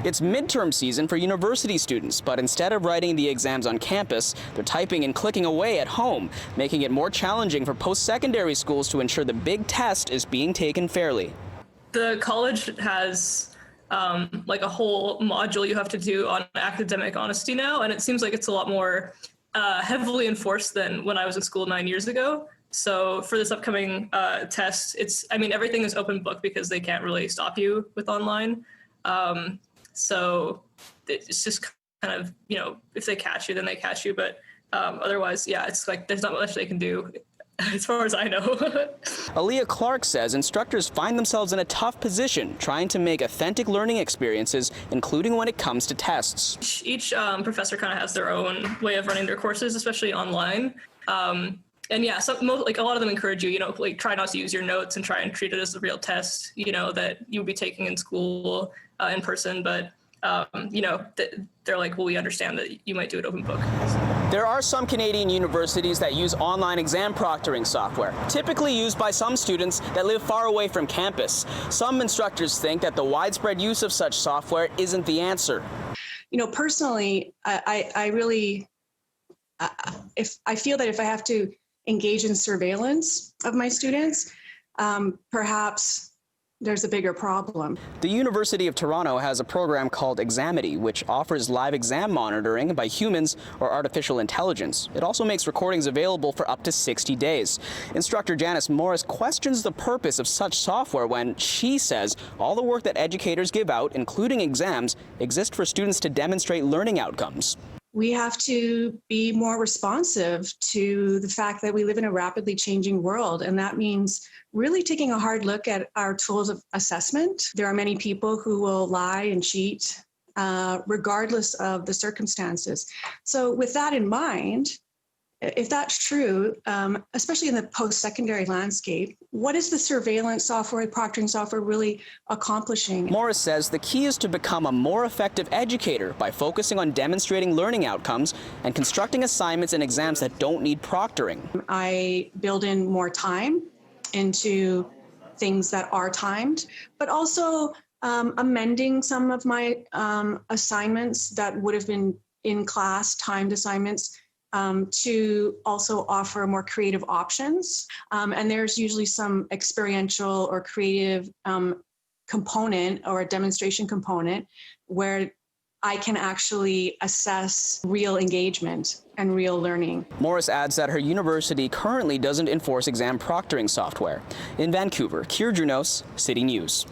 It's midterm season for university students, but instead of writing the exams on campus, they're typing and clicking away at home, making it more challenging for post-secondary schools to ensure the big test is being taken fairly. The college has like a whole module you have to do on academic honesty now, and it seems like it's a lot more heavily enforced than when I was in school 9 years ago. So for this upcoming test, everything is open book because they can't really stop you with online. So it's just kind of, if they catch you, then they catch you. But otherwise, yeah, it's like there's not much they can do as far as I know. Aaliyah Clark says instructors find themselves in a tough position trying to make authentic learning experiences, including when it comes to tests. Each professor kind of has their own way of running their courses, especially online. And yeah, a lot of them encourage you, try not to use your notes and try and treat it as a real test, that you would be taking in school in person. But, they're like, well, we understand that you might do it open book. There are some Canadian universities that use online exam proctoring software, typically used by some students that live far away from campus. Some instructors think that the widespread use of such software isn't the answer. Personally, I feel that if I have to engage in surveillance of my students, perhaps there's a bigger problem. The University of Toronto has a program called Examity, which offers live exam monitoring by humans or artificial intelligence. It also makes recordings available for up to 60 days. Instructor Janice Morris questions the purpose of such software when she says all the work that educators give out, including exams, exist for students to demonstrate learning outcomes. We have to be more responsive to the fact that we live in a rapidly changing world, and that means really taking a hard look at our tools of assessment. There are many people who will lie and cheat regardless of the circumstances. So with that in mind, if that's true, especially in the post-secondary landscape, what is the surveillance software, proctoring software really accomplishing? Morris says the key is to become a more effective educator by focusing on demonstrating learning outcomes and constructing assignments and exams that don't need proctoring. I build in more time into things that are timed, but also amending some of my assignments that would have been in class timed assignments to also offer more creative options. And there's usually some experiential or creative component or a demonstration component where I can actually assess real engagement and real learning. Morris adds that her university currently doesn't enforce exam proctoring software. In Vancouver, Kier Junos, City News.